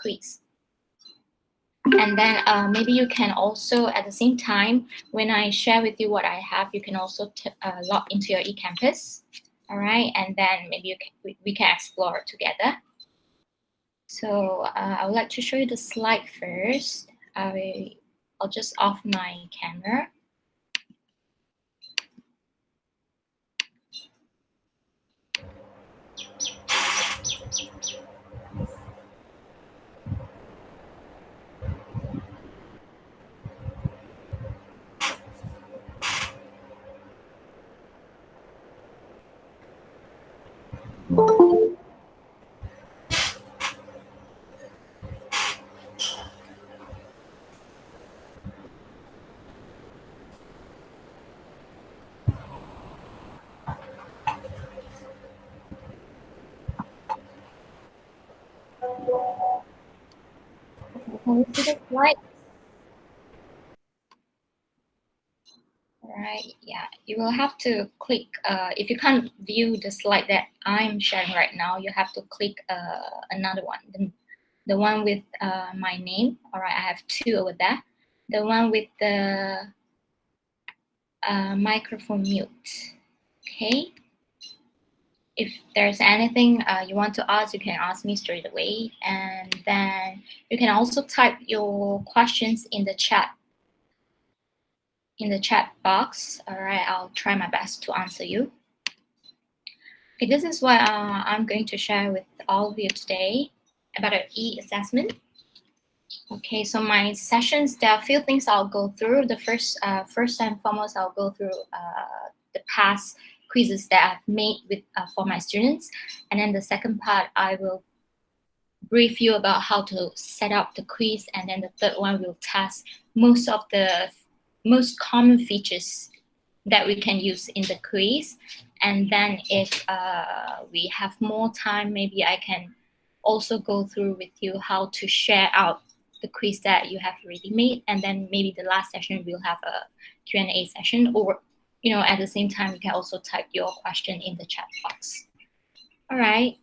quiz. And then maybe you can also, at the same time, when I share with you what I have, you can also log into your eCampus. All right, and then maybe we can explore together. So I would like to show you the slide first. I'll just off my camera. Can you see the slide? All right, yeah, you will have to click, if you can't view the slide that I'm sharing right now, you have to click another one, the one with my name. All right, I have two over there. The one with the microphone mute, okay? If there's anything you want to ask, you can ask me straight away. And then you can also type your questions in the chat box. All right, I'll try my best to answer you. Okay, this is what I'm going to share with all of you today about an e-assessment. Okay, so my sessions, there are a few things I'll go through. The first and foremost, I'll go through the past quizzes that I've made with for my students. And then the second part, I will brief you about how to set up the quiz. And then the third one will test most of the most common features that we can use in the quiz. And then if we have more time, maybe I can also go through with you how to share out the quiz that you have already made. And then maybe the last session we'll have a Q&A session, or at the same time you can also type your question in the chat box. All right.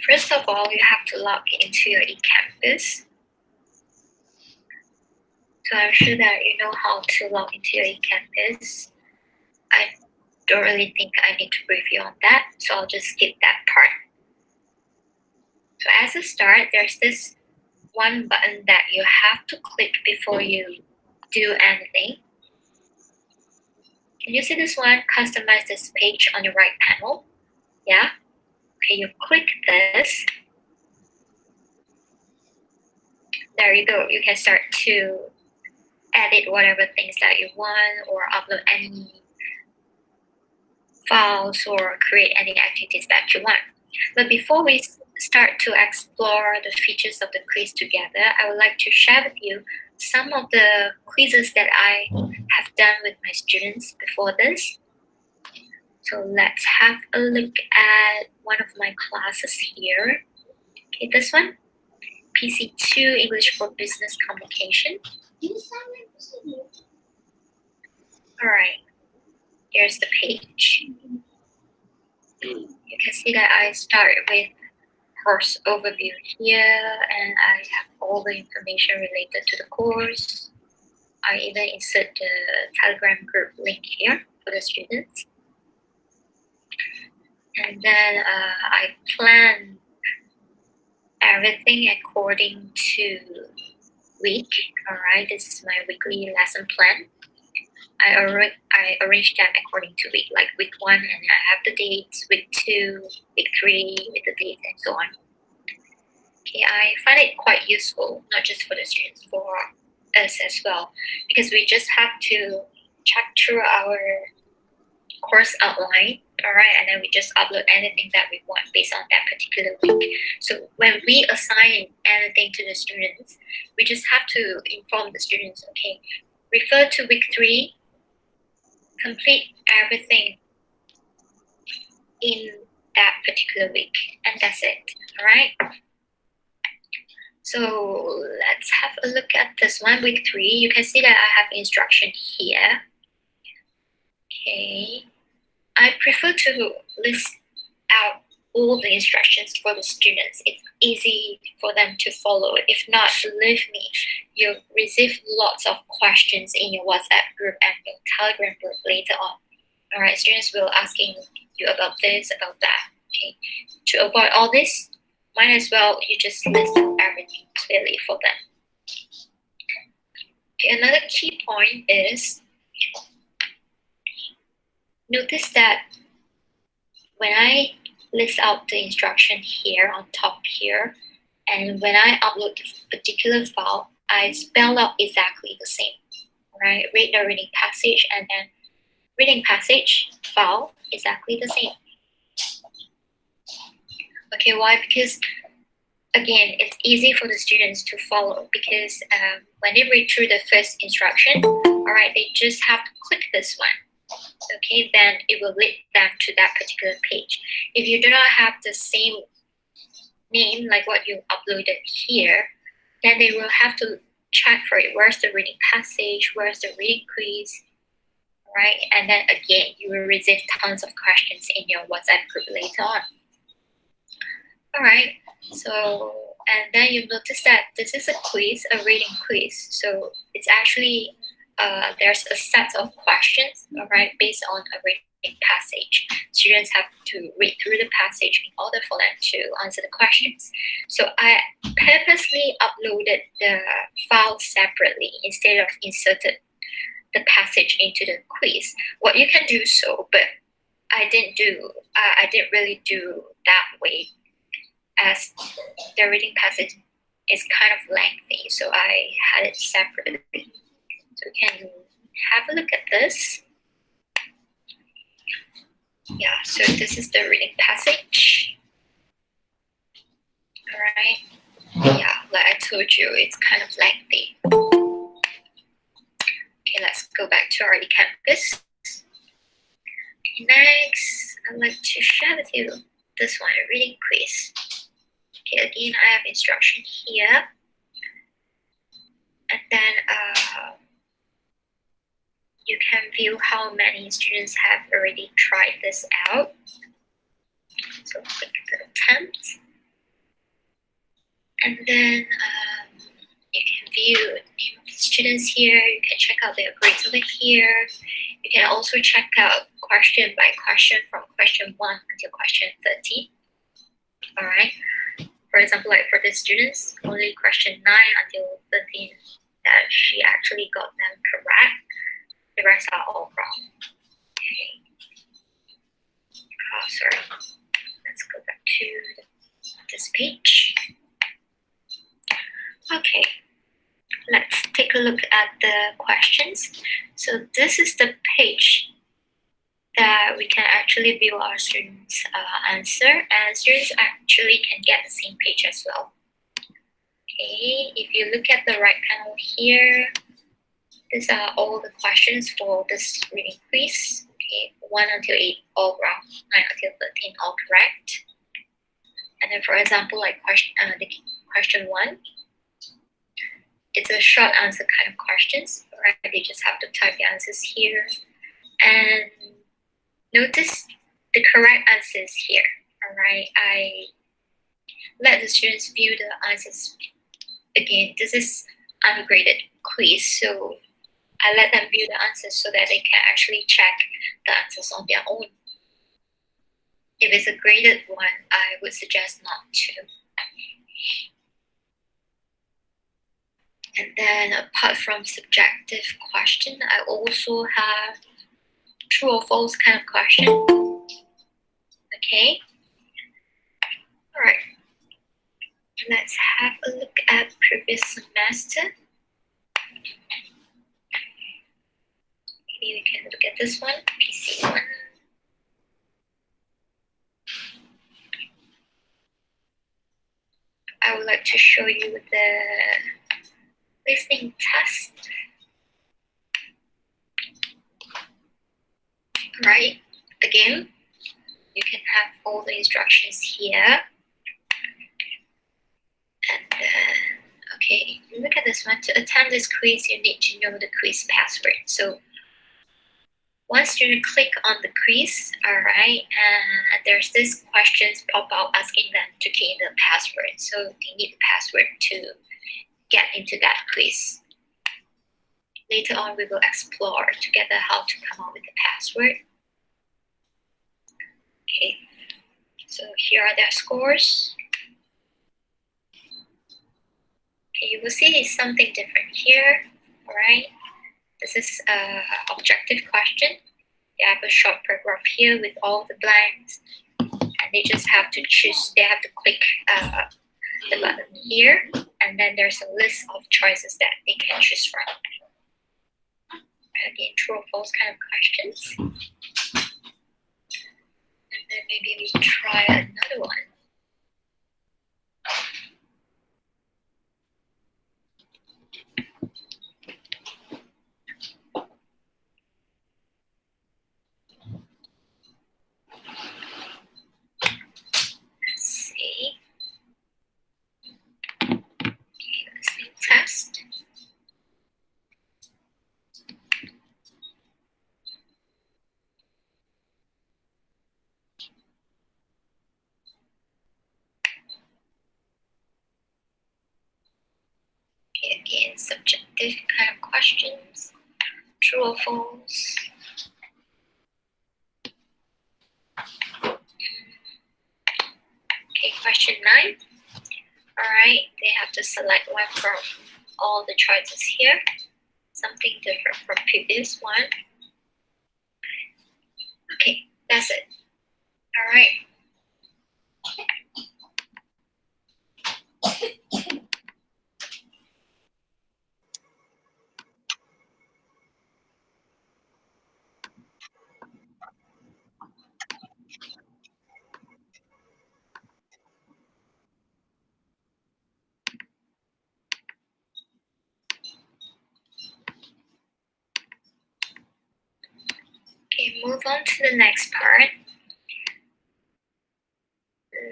First of all, you have to log into your eCampus. So I'm sure that you know how to log into your eCampus. I don't really think I need to brief you on that, so I'll just skip that part. So as a start, there's this one button that you have to click before you do anything. Can you see this one? Customize this page on your right panel. Yeah? Okay, you click this. There you go. You can start to edit whatever things that you want, or upload any files, or create any activities that you want. But before we start to explore the features of the quiz together, I would like to share with you some of the quizzes that I have done with my students before this. So let's have a look at one of my classes here. Okay, this one, PC2 English for Business Communication. All right, here's the page. You can see that I start with course overview here, and I have all the information related to the course. I even insert the Telegram group link here for the students. And then I plan everything according to week. All right, this is my weekly lesson plan. I arrange them according to week, like week 1, and I have the dates, week 2, week 3, with the dates, and so on. Okay, I find it quite useful, not just for the students, for us as well, because we just have to check through our course outline, all right, and then we just upload anything that we want based on that particular week. So when we assign anything to the students, we just have to inform the students, okay, refer to week 3, complete everything in that particular week, and that's it, all right? So let's have a look at this one, week 3. You can see that I have instruction here. Okay, I prefer to list out all the instructions for the students. It's easy for them to follow. If not, believe me, you'll receive lots of questions in your WhatsApp group and your Telegram group later on. All right, students will asking you about this, about that. Okay, to avoid all this, might as well you just list everything clearly for them. Okay, another key point is notice that when I list out the instruction here on top here, and when I upload this particular file, I spell out exactly the same. Right? Read the reading passage and then reading passage file exactly the same. Okay, why? Because again, it's easy for the students to follow because when they read through the first instruction, all right, they just have to click this one. Okay, then it will lead them to that particular page. If you do not have the same name like what you uploaded here, then they will have to check for it. Where's the reading passage? Where's the reading quiz? Right? And then again, you will receive tons of questions in your WhatsApp group later on. All right, so, and then you notice that this is a quiz, a reading quiz. So it's actually, there's a set of questions, all right, based on a reading passage. Students have to read through the passage in order for them to answer the questions. So I purposely uploaded the file separately instead of inserted the passage into the quiz. What you can do so, but I didn't really do that way, as the reading passage is kind of lengthy, so I had it separately. So we can have a look at this. Yeah, so this is the reading passage. All right. Yeah, like I told you, it's kind of lengthy. Okay, let's go back to our eCampus. Next, I'd like to share with you this one, a reading quiz. Okay, again, I have instruction here. And then you can view how many students have already tried this out. So click the attempt. And then you can view the name of the students here. You can check out their grades over here. You can also check out question by question from question 1 until question 30. All right. For example, like for the students, only question 9 until 13 that she actually got them correct. The rest are all wrong. Okay. Oh, sorry. Let's go back to this page. Okay. Let's take a look at the questions. So this is the page that we can actually view our students' answer, and students actually can get the same page as well. Okay, if you look at the right panel here, these are all the questions for this reading quiz. Okay, 1 until 8 all wrong, 9 until 13 all correct. And then for example, like question 1, it's a short answer kind of questions, right? They just have to type the answers here. And notice the correct answers here, all right? I let the students view the answers. Again, this is ungraded quiz, so I let them view the answers so that they can actually check the answers on their own. If it's a graded one, I would suggest not to. And then apart from subjective question, I also have true or false kind of question. Okay. All right. Let's have a look at previous semester. Maybe we can look at this one, PC1. I would like to show you the listening test. Right, again, you can have all the instructions here. And then, okay, look at this one. To attend this quiz, you need to know the quiz password. So once you click on the quiz, all right, and there's this questions pop out asking them to key in the password. So they need the password to get into that quiz. Later on, we will explore together how to come up with the password. Okay, so here are their scores. Okay, you will see it's something different here, all right? This is an objective question. They have a short paragraph here with all the blanks, and they just have to choose, they have to click the button here, and then there's a list of choices that they can choose from. Again, true or false kind of questions. And then maybe we try another one. Let's see. Okay, listening test. Okay, again, subjective kind of questions. True or false? Okay, question 9. Alright, they have to select one from all the choices here. Something different from previous one. Okay, that's it. Alright. Okay, move on to the next part.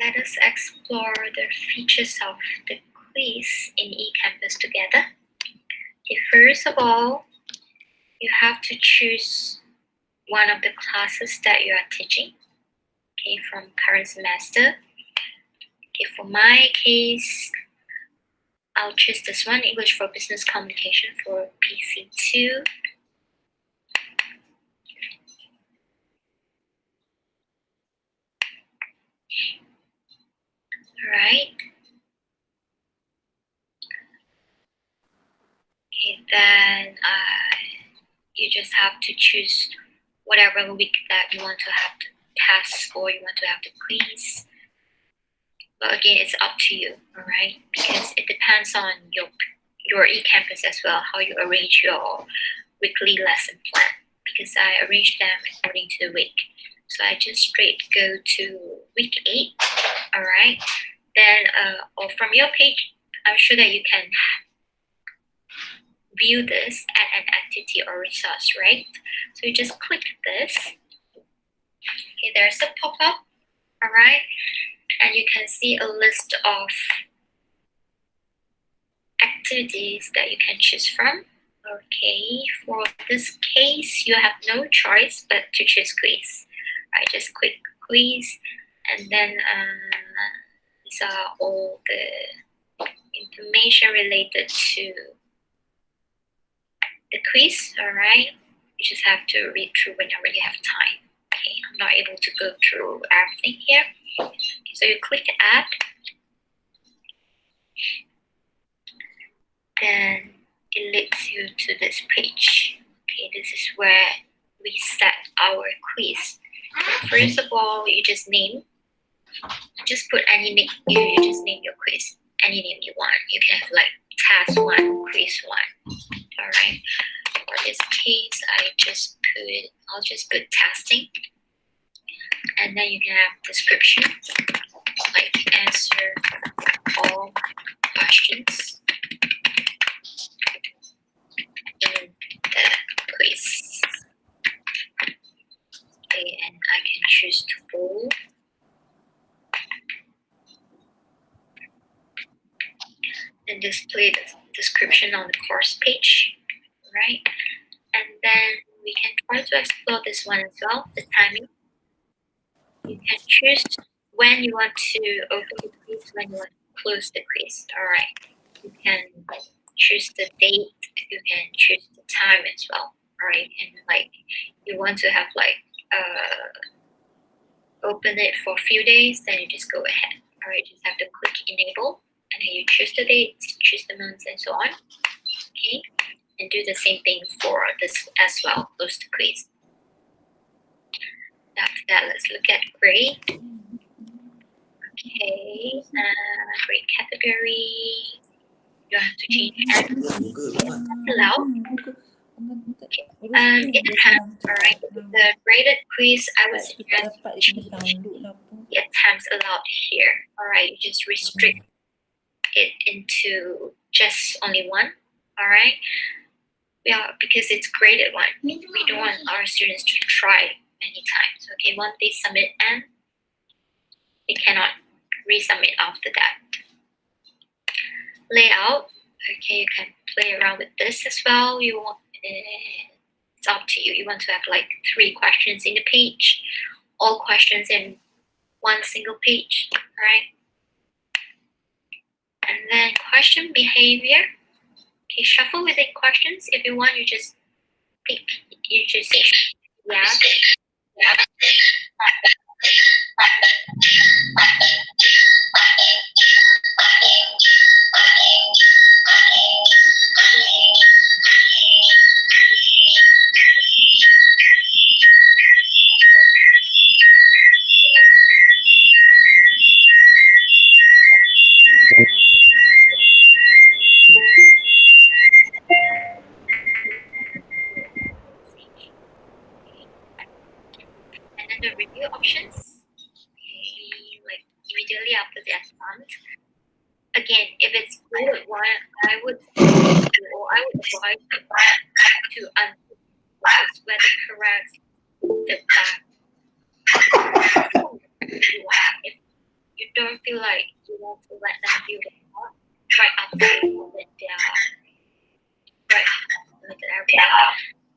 Let us explore the features of the quiz in eCampus together. Okay, first of all, you have to choose one of the classes that you are teaching, okay, from current semester. Okay, for my case, I'll choose this one, English for Business Communication for PC2. Alright. Okay, then you just have to choose whatever week that you want to have the test or you want to have the quiz. But again, it's up to you, alright? Because it depends on your eCampus as well, how you arrange your weekly lesson plan. Because I arrange them according to the week. So I just straight go to week 8, alright? Then, or from your page, I'm sure that you can view this at an activity or resource, right? So you just click this. Okay, there's a pop-up, alright? And you can see a list of activities that you can choose from. Okay, for this case, you have no choice but to choose quiz. I just click quiz, and then these are all the information related to the quiz, alright? You just have to read through whenever you have time. Okay, I'm not able to go through everything here. So you click add, then it leads you to this page. Okay, this is where we set our quiz. First of all, you just name. Just put any name. You just name your quiz. Any name you want. You can have like task 1, quiz 1. Alright. For this case, I'll just put testing. And then you can have description like answer all questions in the quiz. Okay, and I can choose to bold. And display the description on the course page, right? And then we can try to explore this one as well, the timing. You can choose when you want to open the quiz, when you want to close the quiz. All right. You can choose the date. You can choose the time as well. All right. And like you want to have like open it for a few days, then you just go ahead. All right. Just have to click enable, and then you choose the date, choose the months, and so on. Okay. And do the same thing for this as well. Close the quiz. After that, let's look at grade. Okay, grade category. You have to change that. Allow. It has, alright, the graded quiz, I would suggest change the attempts allowed here. Alright, you just restrict it into just only one. Alright. Yeah, because it's graded one. We don't want our students to try many times. Okay, once they submit and they cannot resubmit after that. Layout. Okay, you can play around with this as well. You want it's up to you. You want to have like 3 questions in the page, all questions in one single page, right? And then question behavior. Okay, shuffle within questions. If you want, you just pick. You just yeah. And then the review options. Okay, like immediately after the assignment. Again, if it's graded one, I would advise to unpost whether correct the back. If you don't feel like you want to let them view the part right after they comment their right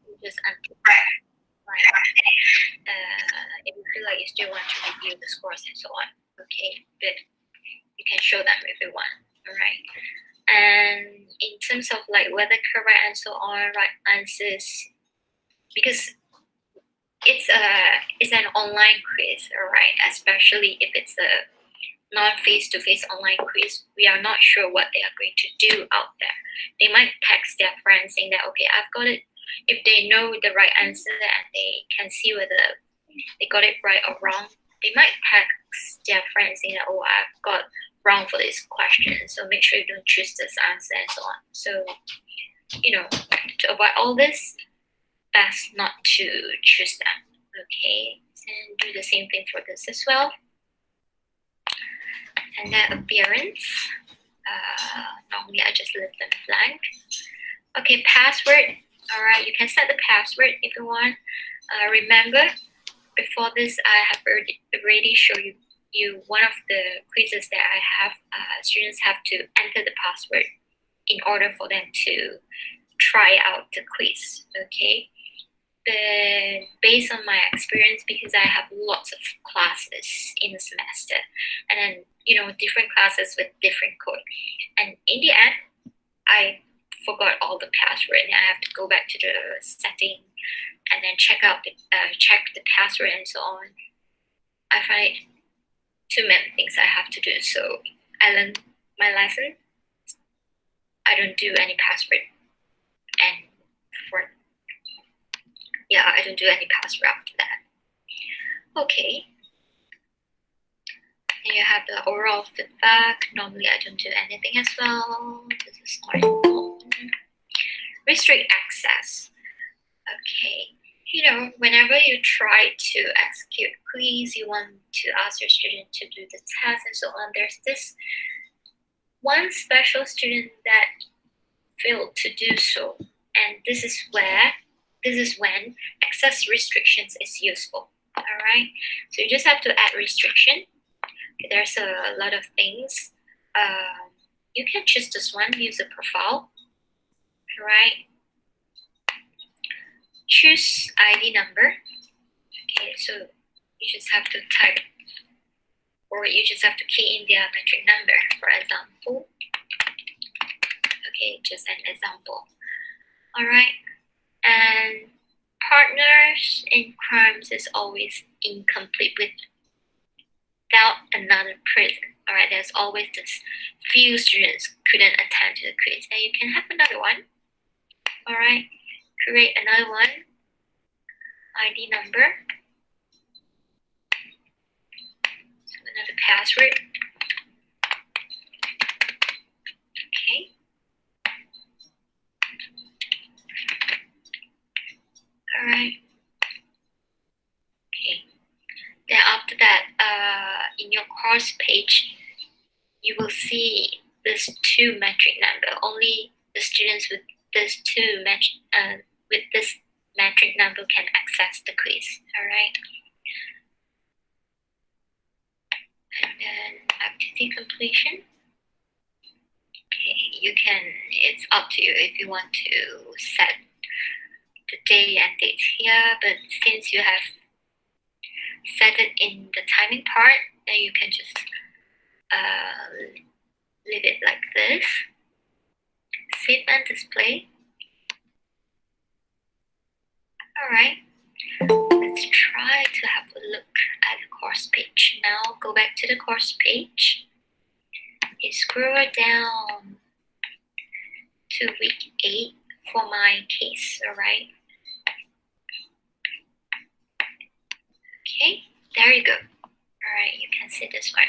you just unpost. Right. If you feel like you still want to review the scores and so on, okay, but you can show them if you want. All right. And in terms of like whether correct and so on, right answers, because it's an online quiz, all right. Especially if it's a non-face-to-face online quiz, we are not sure what they are going to do out there. They might text their friends saying that, okay, I've got it. If they know the right answer and they can see whether they got it right or wrong, they might text their friends saying that, oh, I've got wrong for this question, so make sure you don't choose this answer and so on. So, you know, to avoid all this, best not to choose them. Okay, and do the same thing for this as well. And then appearance. Normally I just leave them blank. Okay, password. All right, you can set the password if you want. Remember, before this, I have already showed you one of the quizzes that I have. Students have to enter the password in order for them to try out the quiz. Okay. Based on my experience, because I have lots of classes in a semester, and then different classes with different code, and in the end, I forgot all the password, and I have to go back to the setting and then check the password and so on. I find too many things I have to do, so I learned my lesson. I don't do any password, and I don't do any password after that. Okay. And you have the overall feedback. Normally I don't do anything as well. This is not important. Restrict access. Okay. Whenever you try to execute quiz, you want to ask your student to do the test and so on. There's this one special student that failed to do so, and this is when access restrictions is useful. All right, so you just have to add restriction. There's a lot of things. You can choose this one, user profile. All right, choose ID number. Okay, so you just have to type, or you just have to key in their metric number, for example. Okay, just an example. All right, and partners in crimes is always incomplete without another person. All right, there's always this few students couldn't attend to the quiz, and you can have another one. All right, create another one, ID number, so another password. Okay. All right. Okay. Then after that, in your course page, you will see this two metric number. Only the students with this with this metric number can access the quiz. All right. And then activity completion. Okay, you can. It's up to you if you want to set the day and date here, but since you have set it in the timing part, then you can just leave it like this. Save and display. All right, let's try to have a look at the course page. Now go back to the course page. You scroll down to week 8 for my case, all right? Okay, there you go. All right, you can see this one.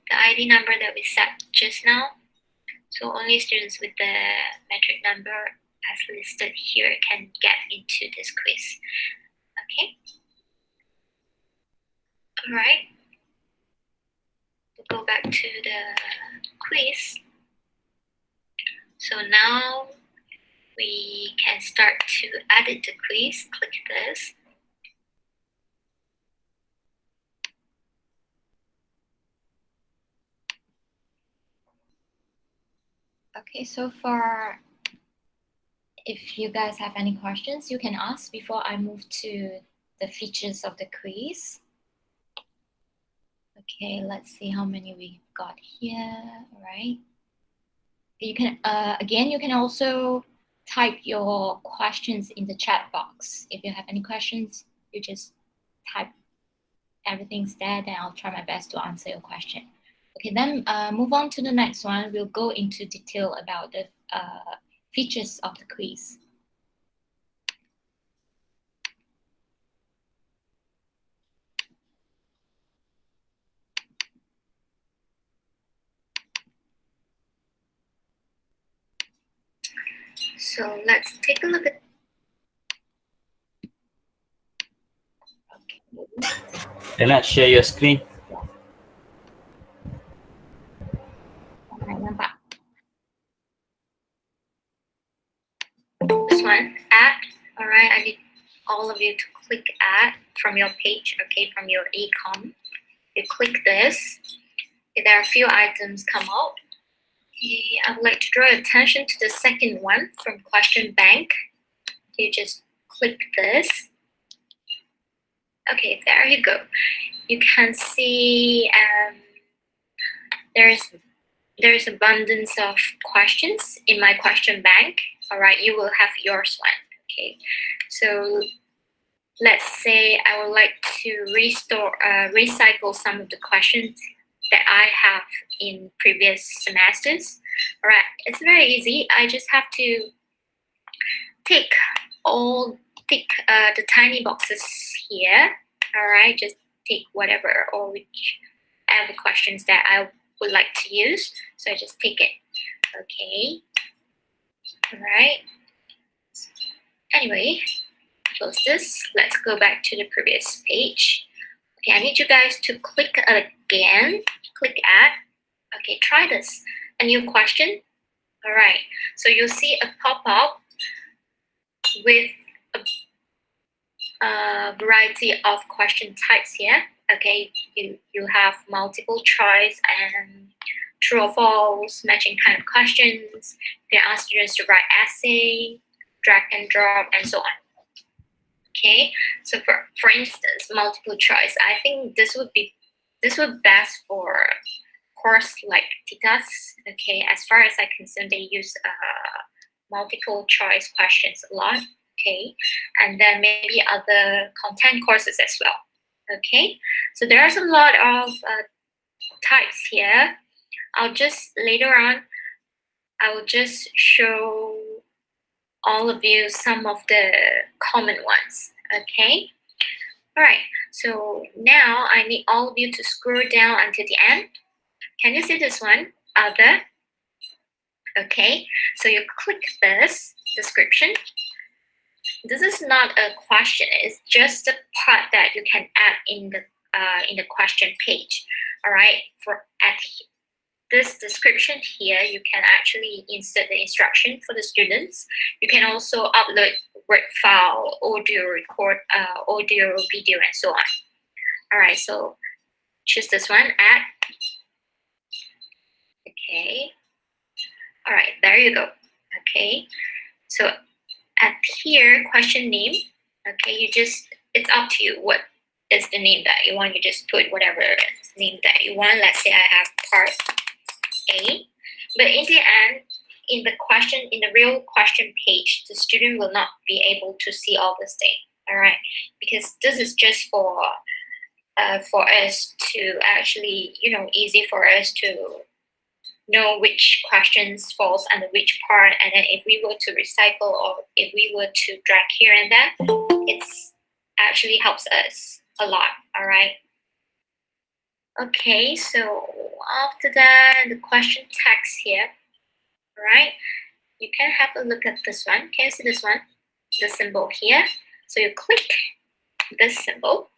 The ID number that we set just now. So only students with the metric number as listed here can get into this quiz. Okay. All right. We'll go back to the quiz. So now we can start to edit the quiz. Click this. Okay, so far, if you guys have any questions, you can ask before I move to the features of the quiz. Okay, let's see how many we've got here. All right. You can again, you can also type your questions in the chat box. If you have any questions, you just type everything's there, then I'll try my best to answer your question. Okay, then move on to the next one. We'll go into detail about the features of the quiz. So let's take a look at. Okay. Lena, share your screen. This one, add. All right, I need all of you to click add from your page, okay, from your ecom. You click this. Okay, there are a few items come out. Okay, I would like to draw attention to the second one from question bank. You just click this. Okay, there you go. You can see there's abundance of questions in my question bank. All right, you will have yours one. Okay, so let's say I would like to recycle some of the questions that I have in previous semesters. All right, it's very easy. I just have to tick the tiny boxes here. All right, just tick whatever or whichever questions that I would like to use. So I just tick it. Okay. All right. Anyway, close this. Let's go back to the previous page. Okay, I need you guys to click again. Click add. Okay, try this. a new question. All right, so you'll see a pop-up with a variety of question types here. Okay, you have multiple choice and true or false, matching kind of questions. You can ask students to write essay, drag and drop, and so on. Okay, so for instance, multiple choice. I think this would best for course like TITAS. Okay, as far as I concern, they use multiple choice questions a lot. Okay, and then maybe other content courses as well. Okay, so there's a lot of types here. I'll just later on, I will just show all of you some of the common ones. Okay, all right, so now I need all of you to scroll down until the end. Can you see this one? Other. Okay, so you click this description. This is not a question, it's just the part that you can add in the question page. All right, at this description here, you can actually insert the instruction for the students. You can also upload Word file, audio record, audio, video, and so on. All right, so choose this one, add. Okay. All right, there you go. Okay, so at here, question name. Okay, it's up to you what is the name that you want. You just put whatever name that you want. Let's say I have part A, but in the end, in the real question page, the student will not be able to see all this thing. All right, because this is just for us to actually, easy for us to know which questions falls under which part, and then if we were to recycle or if we were to drag here and there, it's actually helps us a lot. All right. Okay, so after that, the question text here. All right, you can have a look at this one. Can you see this one? The symbol here. So you click this symbol.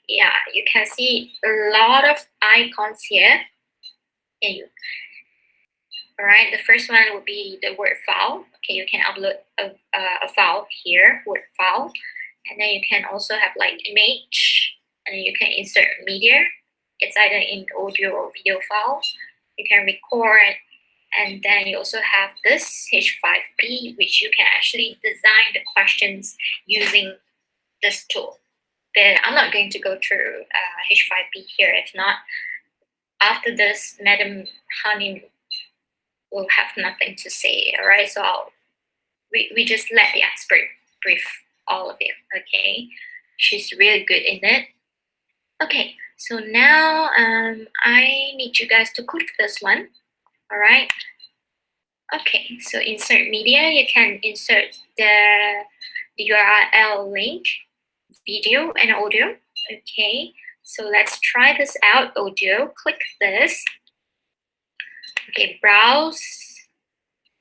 Yeah, you can see a lot of icons here. All right, the first one will be the Word file. Okay, you can upload a file here, Word file. And then you can also have like image, and you can insert media. It's either in audio or video file. You can record, and then you also have this H5P, which you can actually design the questions using this tool. But I'm not going to go through H5P here. If not, after this, Madam Honey will have nothing to say. All right, so we just let the expert brief all of you. Okay, she's really good in it. Okay, so now I need you guys to click this one. All right. Okay, so insert media. You can insert the URL link, video and audio. Okay, so let's try this out. Audio. Click this. Okay, browse,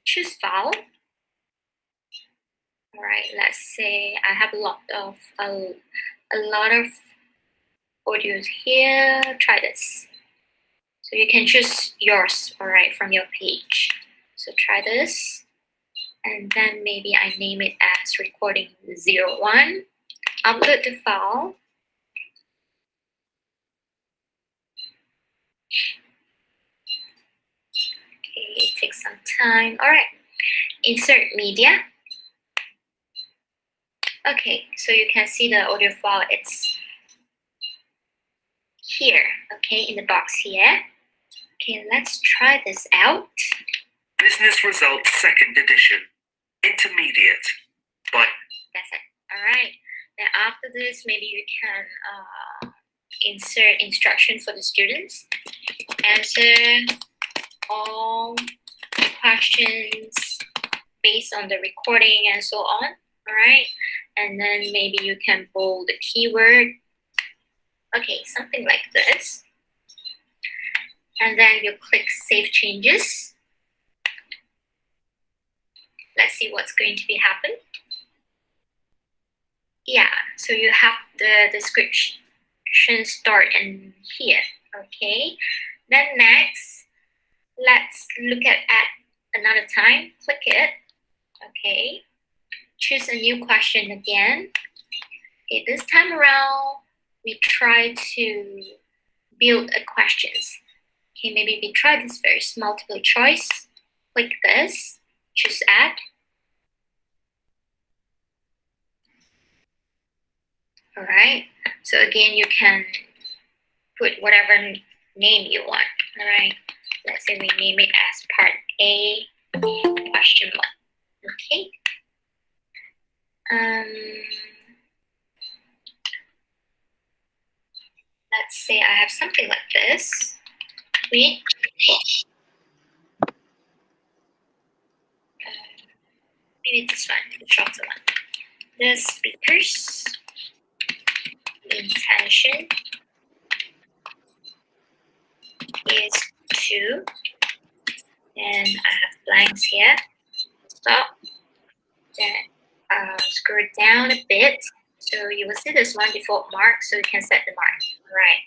choose file. All right, let's say I have a lot of audios here. Try this. So you can choose yours, all right, from your page. So try this, and then maybe I name it as recording 01. Upload the file. Okay, it takes some time. All right, insert media. Okay, so you can see the audio file. It's here, okay, in the box here. Okay, let's try this out. Business Results 2nd edition, intermediate. But that's it. All right. Then after this, maybe you can insert instruction for the students. Answer all questions based on the recording and so on. All right. And then maybe you can bold the keyword. Okay, something like this. And then you click Save Changes. Let's see what's going to be happening. Yeah, so you have the description start in here. Okay, then next, let's look at another time. Click it. Okay. Choose a new question again. Okay, this time around, we try to build a questions. Okay, maybe we try this first, multiple choice. Click this, choose add. All right, so again, you can put whatever name you want. All right, let's say we name it as part A, question 1. Okay. Let's say I have something like this. Maybe this one, the shorter one. The speaker's intention is to, and I have blanks here. Stop. Then scroll down a bit. So you will see this one default mark, so you can set the mark. All right.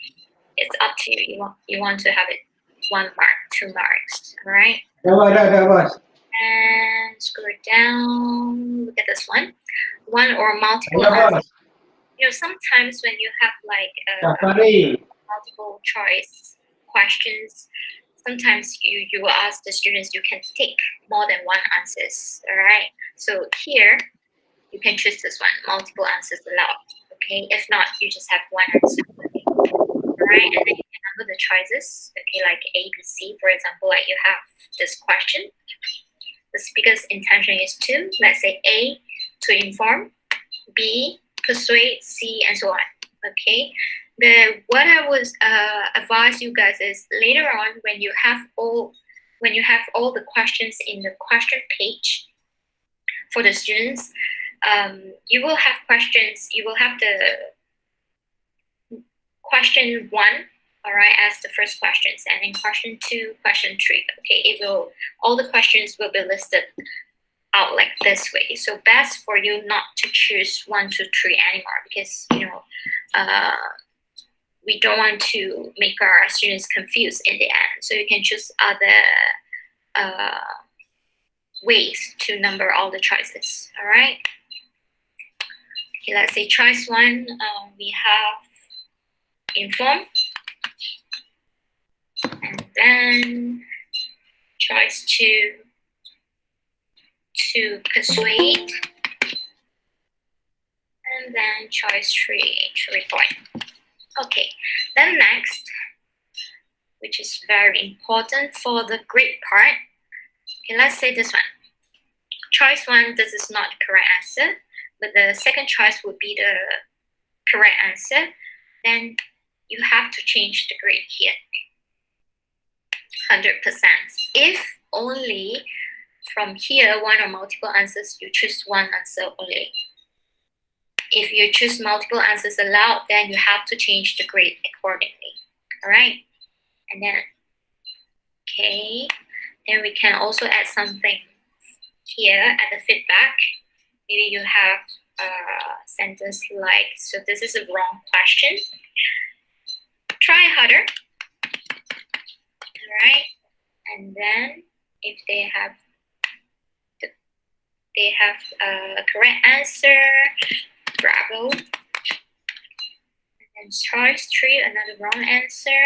It's up to you. You want to have it 1 mark, 2 marks. All right. And scroll down. Look at this one. One or multiple answers. You know, sometimes when you have like multiple choice questions, sometimes you will ask the students, you can take more than 1 answers. All right. So here you can choose this one, multiple answers allowed. Okay. If not, you just have 1 answer. Okay. All right. And then you can number the choices. Okay, like A, B, C, for example. Like you have this question. The speaker's intention is to, let's say A, to inform, B, persuade, C, and so on. Okay. What I would advise you guys is later on when you have all the questions in the question page for the students, you will have questions. You will have the question 1, all right, as the first questions, and then question 2, question 3. Okay, all the questions will be listed out like this way. So best for you not to choose 1, 2, 3 anymore, because we don't want to make our students confused in the end. So you can choose other ways to number all the choices. All right. Okay, let's say choice 1. We have inform, and then choice 2 to persuade, and then choice 3 to report. Okay, then next, which is very important for the grade part. Okay, let's say this one. Choice 1, this is not the correct answer, but the second choice would be the correct answer. Then you have to change the grade here. 100%. If only from here, 1 or multiple answers, you choose 1 answer only. If you choose multiple answers allowed, then you have to change the grade accordingly. All right. And then, okay. Then we can also add something here at the feedback. Maybe you have a sentence like, so this is a wrong question. Try harder. All right. And then if they have a correct answer, bravo. And then choice 3, another wrong answer.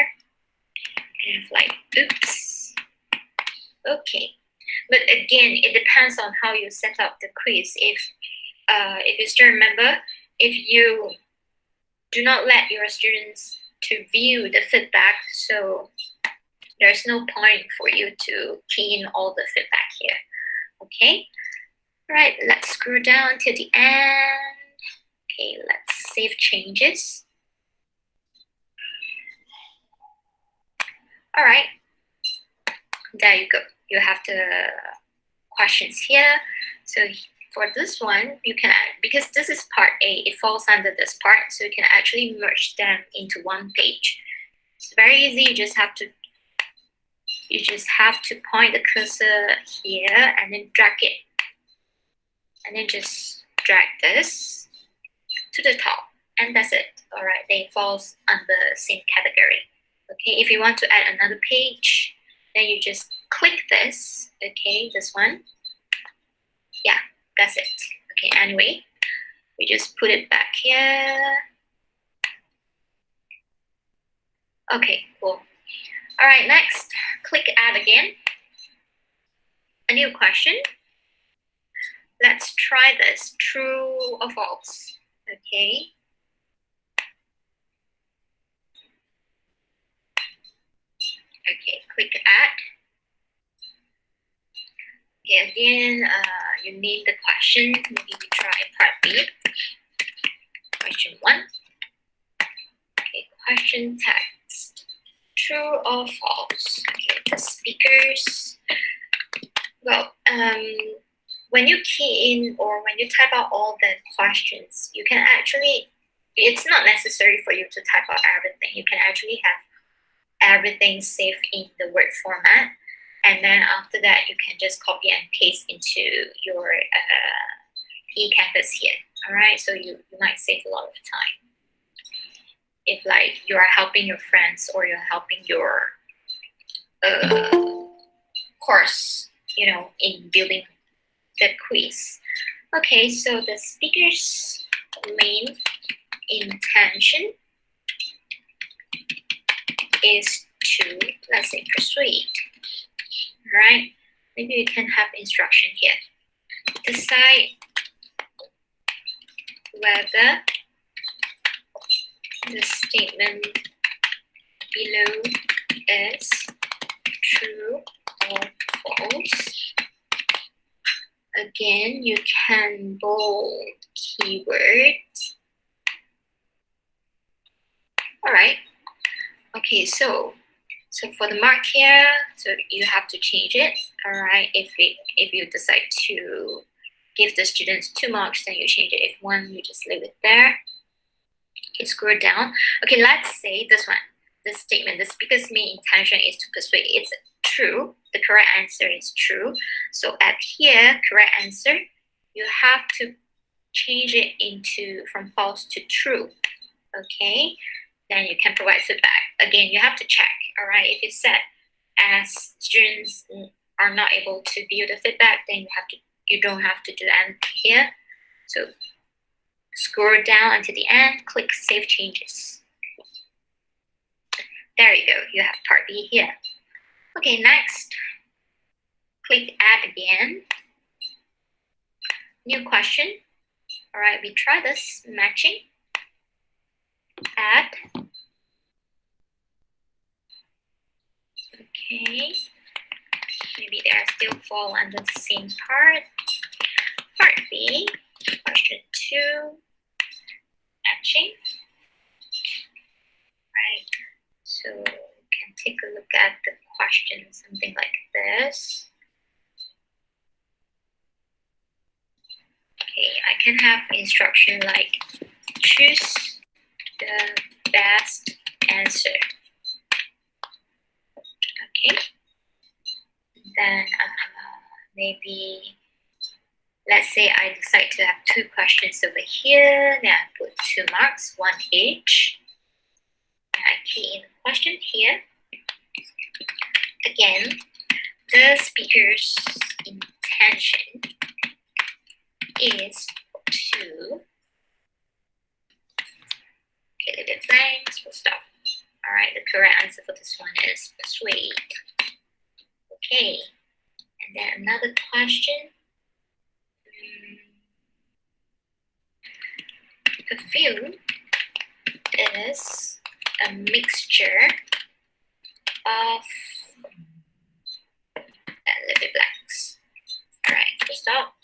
And like, oops. Okay. But again, it depends on how you set up the quiz. If you still remember, if you do not let your students to view the feedback, so there's no point for you to key in all the feedback here. Okay. All right, let's scroll down to the end. Okay, let's save changes. All right, there you go. You have the questions here. So for this one, you can add, because this is part A, it falls under this part, so you can actually merge them into 1 page. It's very easy. You just have to point the cursor here and then drag it. And then just drag this to the top, and that's it. All right, they falls under the same category. Okay, if you want to add another page, Then you just click this, okay, this one. Yeah, that's it. Okay, anyway, we just put it back here. Okay, cool. All right, next, click add again. A new question. Let's try this, true or false, okay? Okay, click add. Okay, again, you name the question. Maybe we try part B. Question 1. Okay, question text. True or false? Okay, the speakers. Well, when you key in or when you type out all the questions, you can actually, it's not necessary for you to type out everything. You can actually have everything saved in the Word format. And then after that, you can just copy and paste into your eCampus here. All right, so you might save a lot of time. If like you are helping your friends or you're helping your course, you know, in building the quiz. Okay, so the speaker's main intention is to, let's say, persuade. All right, maybe we can have instruction here. Decide whether the statement below is true or false. Again, you can bold keywords. All right. Okay, so for the mark here, so you have to change it. All right. If you decide to give the students 2 marks, then you change it. If 1, you just leave it there. Okay, scroll down. Okay, let's say this one. This statement, the speaker's main intention is to persuade. It's true. The correct answer is true. So at here, correct answer, you have to change it into from false to true. Okay, then you can provide feedback. Again, you have to check. All right, if you said as students are not able to view the feedback, then you don't have to do that here. So scroll down until the end, click Save Changes. There you go, you have part B here. Okay, next, click Add again. New question. All right, we try this matching. Add. Okay, maybe they are still fall under the same part. Part B, question 2, matching. Right, so you can take a look at the question, something like this. Okay, I can have instruction like choose the best answer. Okay, then maybe let's say I decide to have 2 questions over here. Then I put 2 marks, 1 each. And I key in the question here. Again, the speaker's intention is to, okay, leave it blank, full stop. All right, the correct answer for this one is persuade. Okay, and then another question. Perfume is a mixture of leave it blanks. All right, full stop.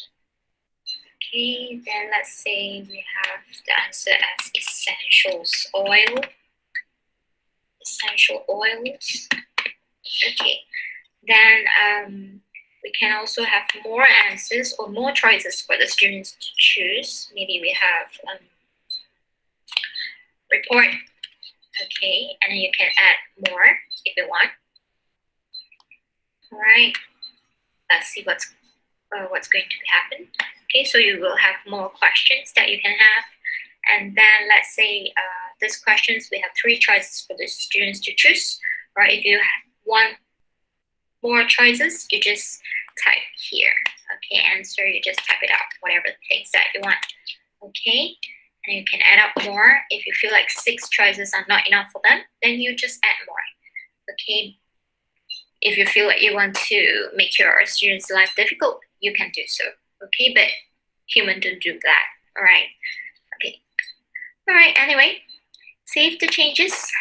Okay, then let's say we have the answer as essentials oil. Essential oils. Okay, then we can also have more answers or more choices for the students to choose. Maybe we have report. Okay, and then you can add more if you want. All right, let's see what's going to happen. Okay, so you will have more questions that you can have. And then let's say these questions, we have 3 choices for the students to choose. Right, if you want more choices, you just type here. Okay, answer, you just type it out, whatever things that you want. Okay, and you can add up more. If you feel like 6 choices are not enough for them, then you just add more. Okay, if you feel like you want to make your students' life difficult, you can do so. Okay, but human don't do that. All right. Okay. All right. Anyway, save the changes.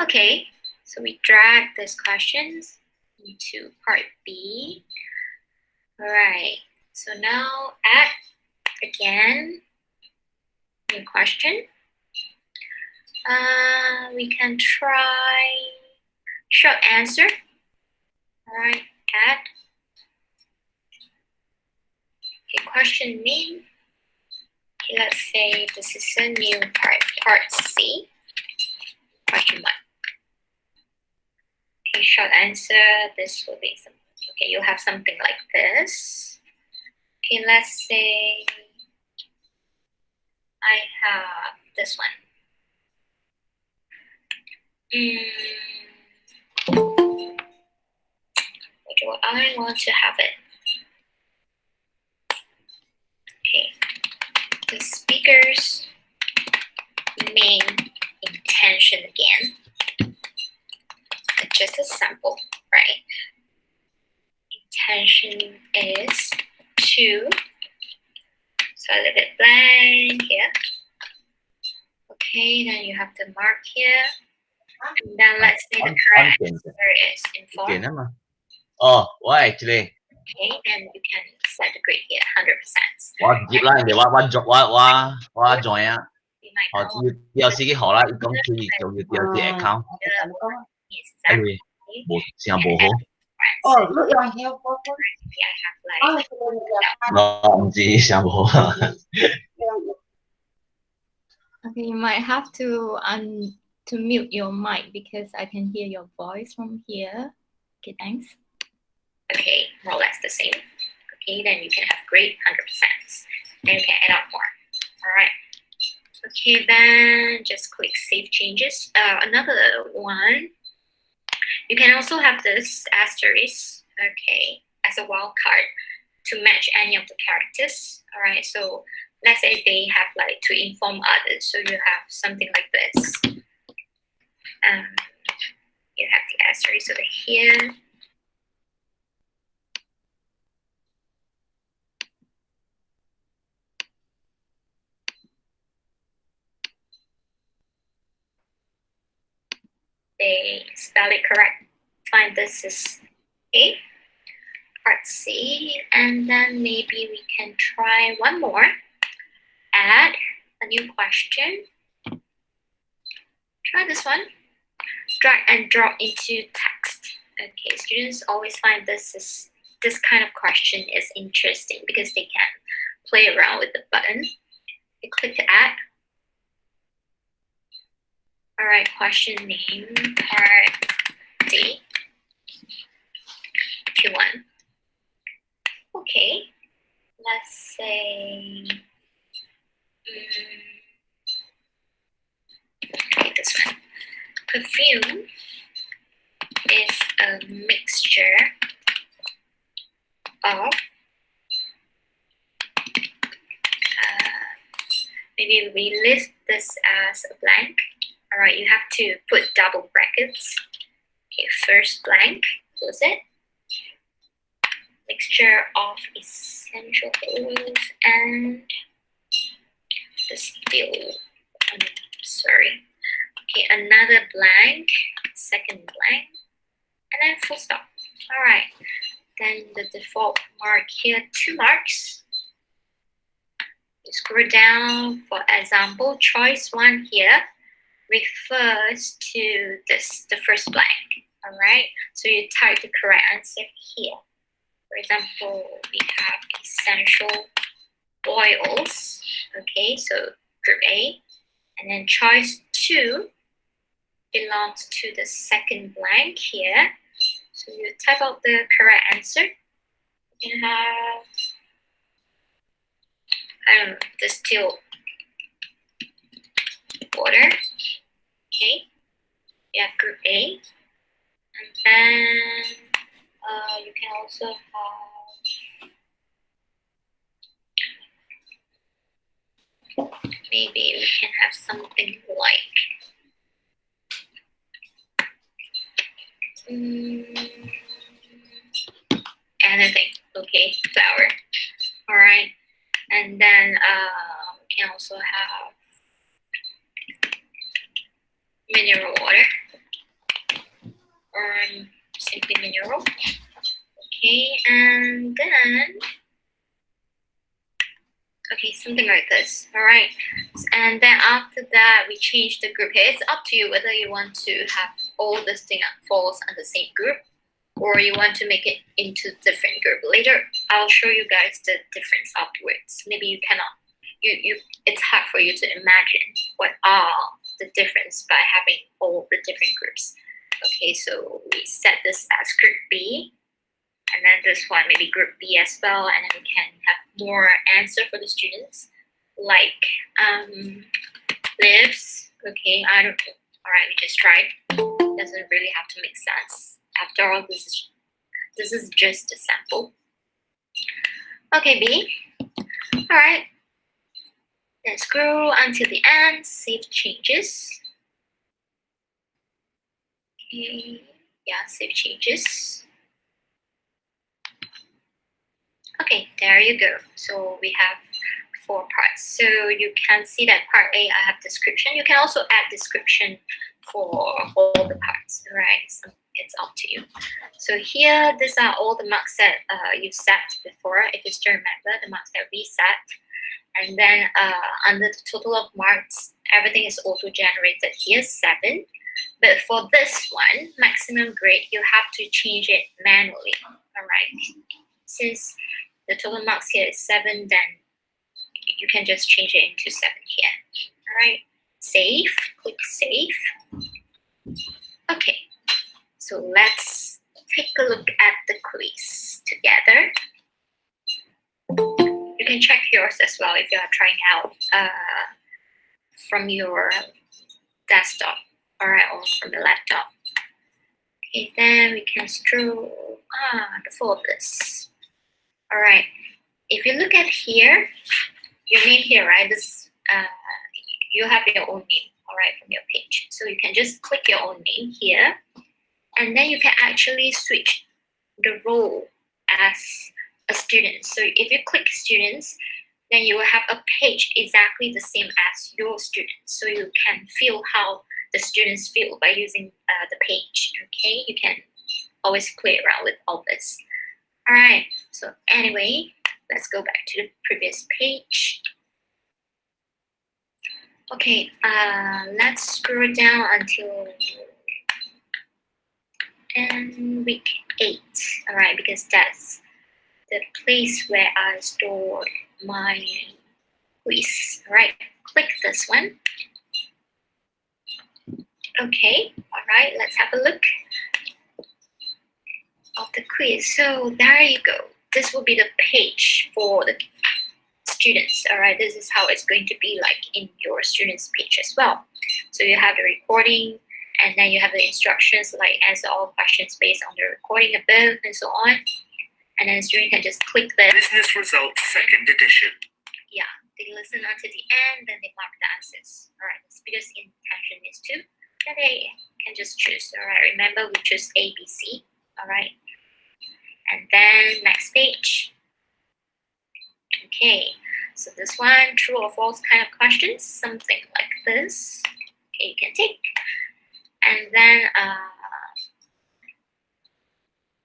Okay, so we drag these questions into part B. All right, so now add again new question. We can try short answer. All right, add. Okay, question name. Okay, let's say this is a new part C. Question mark. Okay, short answer. This will be something. Okay, you'll have something like this. Okay, let's say I have this one. What do I want to have it? Okay, the speaker's main intention again. It's just a sample, right? Intention is to, so I leave it blank here. Okay, then you have the mark here. And then let's say the correct answer is inform. actually. Okay, then you can set the grade here, 100%. 我接啦，人哋話 join 啊， You might 我 know 要自己學啦，要講佢做要自己 account， is 因 exactly 為冇成冇好， I have like 我唔知成冇好。 Okay, you might have to mute your mic because I can hear your voice from here. Okay, thanks. Okay, more or less the same. Okay, then you can have grade 100%. Then you can add up more. All right. Okay, then just click Save Changes. Another one. You can also have this asterisk, okay, as a wildcard to match any of the characters. All right, so let's say they have like to inform others. So you have something like this. You have the asterisk over here. They spell it correct. Fine, this is A, part C, and then maybe we can try one more. Add a new question. Try this one. Drag and drop into text. Okay, students always find this kind of question is interesting because they can play around with the button. You click to add. All right, question name, part D, Q1. Okay, let's say, okay, this one. Perfume is a mixture of, maybe we list this as a blank. All right, you have to put double brackets. Okay, first blank, close it. Mixture of essential oils and distilled. Sorry. Okay, another blank, second blank, and then full stop. All right. Then the default mark here, 2 marks. You scroll down. For example, choice 1 here refers to the first blank. All right. So you type the correct answer here. For example, we have essential oils. Okay, so group A, and then choice 2 belongs to the second blank here. So you type out the correct answer. You can have, I don't know, distilled water. Okay, you have group A. And then you can also have maybe we can have something like anything. Okay, flour. All right, and then we can also have mineral water or simply mineral. Okay, and then okay, something like this. All right, and then after that we change the group here. It's up to you whether you want to have all this thing falls on the same group or you want to make it into different group. Later I'll show you guys the difference afterwards. Maybe you cannot, it's hard for you to imagine what are the difference by having all the different groups. Okay, so we set this as group B, and then this one maybe group B as well, and then we can have more answer for the students, like lives. Okay, I don't. All right, we just tried. Doesn't really have to make sense. After all, this is just a sample. Okay, B. All right. Then scroll until the end. Save changes. Okay. Yeah, save changes. Okay, there you go. So we have 4 parts. So you can see that part A, I have description. You can also add description for all the parts, right? So it's up to you. So here, these are all the marks that you set before. If you still remember the marks that we set. And then under the total of marks, everything is auto-generated here, 7. But for this one, maximum grade, you have to change it manually, all right? Since the total marks here is 7, then you can just change it into 7 here. All right, save, click save. Okay, so let's take a look at the quiz together. You can check yours as well if you are trying out from your desktop, all right, or from the laptop. Okay, then we can scroll before this. All right, if you look at here, your name here, right? This you have your own name, all right, from your page. So you can just click your own name here, and then you can actually switch the role as a student. So if you click students, then you will have a page exactly the same as your students. So you can feel how the students feel by using the page. Okay, you can always play around with all this. All right. So anyway, let's go back to the previous page. Okay, let's scroll down until week 8. All right, because that's the place where I store my quiz. All right, click this one. Okay, all right, let's have a look of the quiz. So there you go. This will be the page for the students. All right, this is how it's going to be like in your students page as well. So you have the recording, and then you have the instructions like answer all questions based on the recording above and so on. And then the student can just click this. Business Results 2nd edition. Yeah, they listen until the end, then they mark the answers. All right, the speaker's intention is to, then they can just choose. All right, remember we choose A, B, C. All right, and then next page. Okay, so this one, true or false kind of questions, something like this. Okay, you can take. And then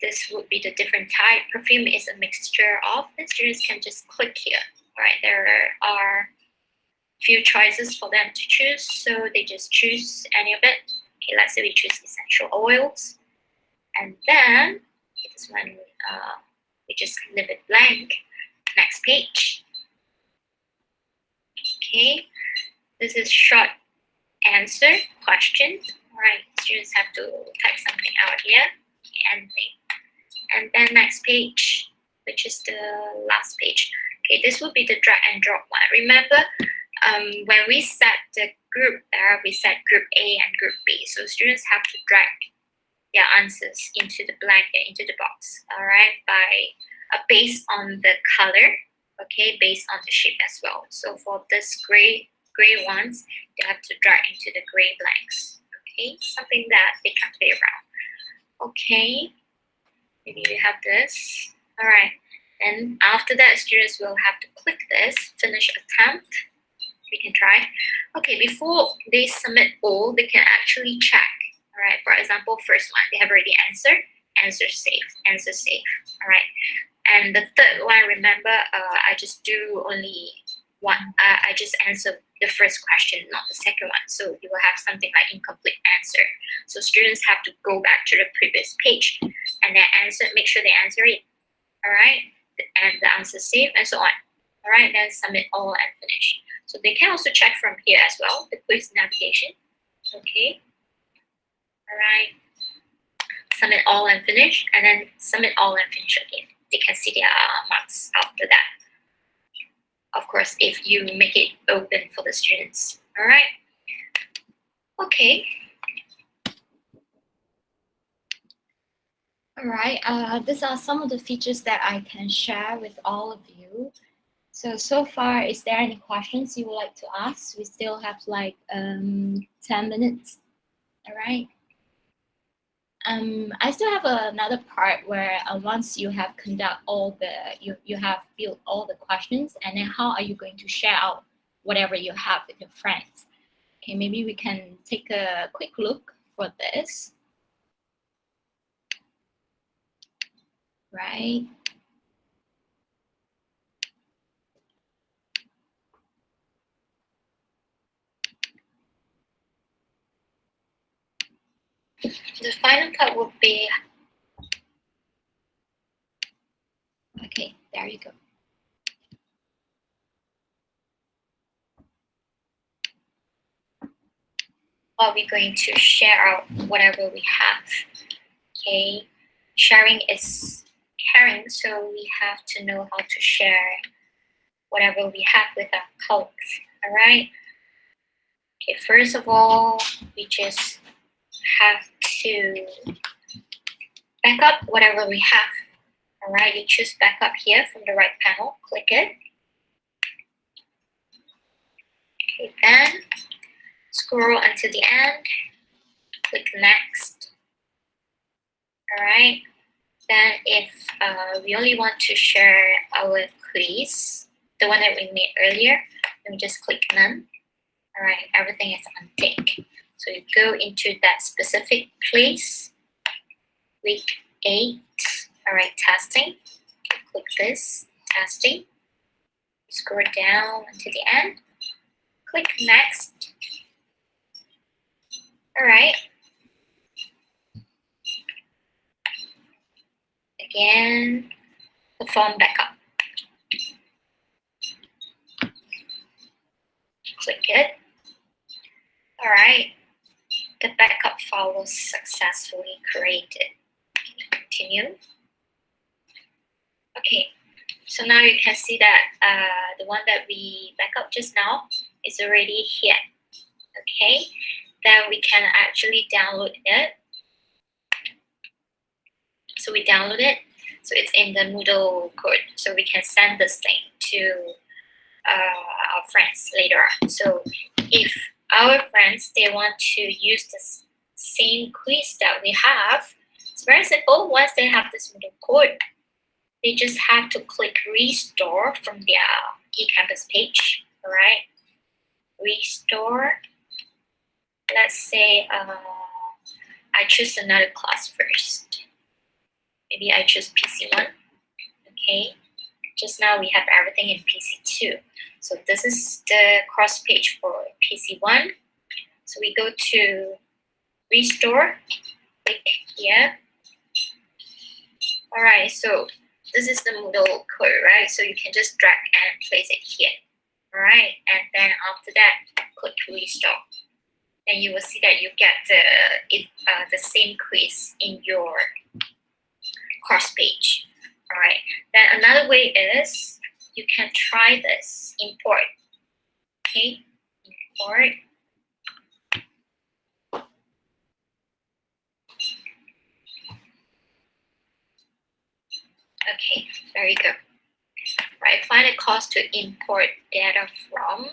this would be the different type. Perfume is a mixture of, and students can just click here. All right, there are few choices for them to choose, so they just choose any of it. Okay, let's say we choose essential oils. And then, okay, this one, we just leave it blank. Next page. Okay, this is short answer question. All right, students have to type something out here, anything. And then next page, which is the last page. Okay, this will be the drag and drop one. Remember, when we set the group there, we set group A and group B. So students have to drag their answers into the blanket, into the box. All right, by based on the color. Okay, based on the shape as well. So for this gray ones, they have to drag into the gray blanks. Okay, something that they can play around. Okay, maybe we have this. All right, and after that, students will have to click this, finish attempt. We can try. Okay, before they submit all, they can actually check. All right, for example, first one, they have already answered, answer safe, answer safe. All right, and the third one, remember, I just do only one. I just answer the first question, not the second one. So you will have something like incomplete answer. So students have to go back to the previous page and then answer, make sure they answer it. All right, and the answer safe and so on. All right, then submit all and finish. So they can also check from here as well, the quiz navigation. Okay. All right. Submit all and finish, and then submit all and finish again. They can see their marks after that. Of course, if you make it open for the students. All right. Okay. All right. These are some of the features that I can share with all of you. So far, is there any questions you would like to ask? We still have like 10 minutes. All right. I still have another part where once you have conduct all the, you have built all the questions, and then how are you going to share out whatever you have with your friends? Okay, maybe we can take a quick look for this. Right. The final part would be, okay, there you go. Are we going to share out whatever we have? Okay, sharing is caring, so we have to know how to share whatever we have with our colleagues. All right. Okay, first of all, we just have to back up whatever we have. All right, you choose backup here from the right panel, click it. Okay, then scroll until the end, click next. All right, then if we only want to share our quiz, the one that we made earlier, then we just click none. All right, everything is unticked. So you go into that specific place, week 8. All right, testing. Click this, testing. Scroll down to the end. Click next. All right. Again, the form backup. Click it. All right. The backup file was successfully created. Continue. Okay. So now you can see that the one that we back up just now is already here. Okay. Then we can actually download it. So we download it. So it's in the Moodle code. So we can send this thing to our friends later on. So if our friends, they want to use the same quiz that we have, it's very simple. Once they have this Moodle code, they just have to click restore from their eCampus page. All right. Restore. Let's say I choose another class first. Maybe I choose PC1. Okay. Just now we have everything in PC2. So this is the cross page for PC1. So we go to restore, click here. All right, so this is the Moodle code, right? So you can just drag and place it here. All right, and then after that, click restore. Then you will see that you get the same quiz in your course page. All right. Then another way is you can try this. Import. Okay. Import. Okay, very good. Right, find a cost to import data from.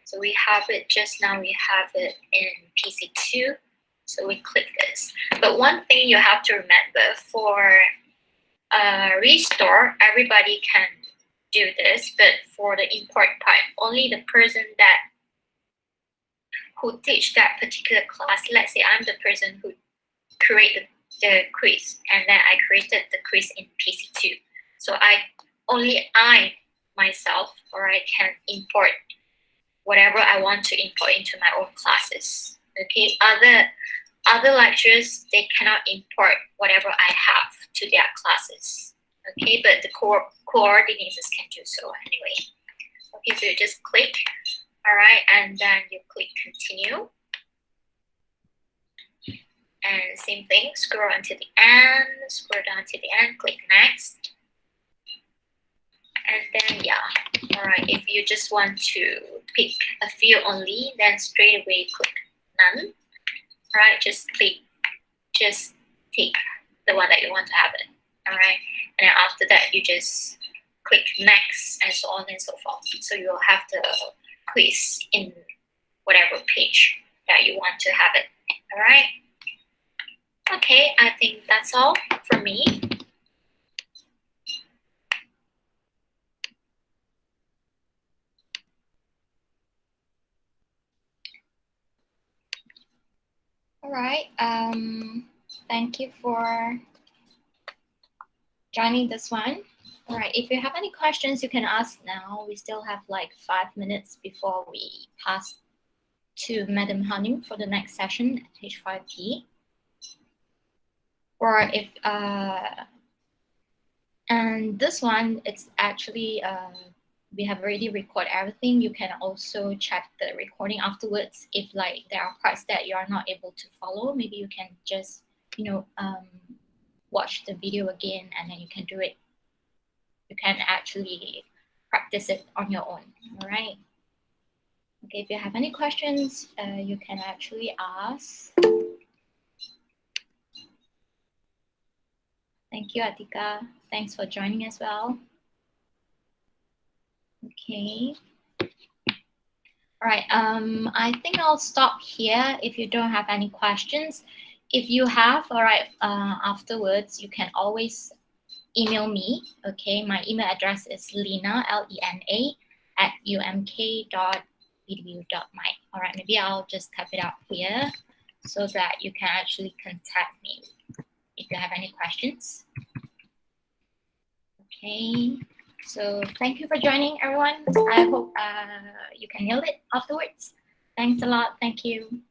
So we have it just now, we have it in PC2. So we click this. But one thing you have to remember, for restore, everybody can do this, but for the import part, only the person who teach that particular class, let's say I'm the person who created the quiz, and then I created the quiz in PC2. So only I myself, or I can import whatever I want to import into my own classes. Okay, other lecturers, they cannot import whatever I have to their classes. Okay, but the coordinators can do so anyway. Okay, so you just click, all right, and then you click continue. And same thing, scroll until the end, scroll down to the end, click next. And then, yeah, all right, if you just want to pick a few only, then straight away click none. All right, just take the one that you want to have it. All right, and then after that, you just click next, and so on and so forth. So you'll have the quiz in whatever page that you want to have it. All right. Okay, I think that's all from me. All right. Thank you for joining this one. All right. If you have any questions, you can ask now. We still have like 5 minutes before we pass to Madam Hanning for the next session at H5P. Or if and this one, it's actually we have already recorded everything. You can also check the recording afterwards. If like there are parts that you are not able to follow, maybe you can just watch the video again, and then you can do it. You can actually practice it on your own. All right. Okay. If you have any questions, you can actually ask. Thank you, Atika. Thanks for joining as well. Okay. All right. I think I'll stop here if you don't have any questions. If you have, all right, afterwards, you can always email me. Okay. My email address is Lena, Lena, @umk.edu.my. All right. Maybe I'll just type it out here so that you can actually contact me if you have any questions. Okay, so thank you for joining, everyone. I hope you can nail it afterwards. Thanks a lot. Thank you.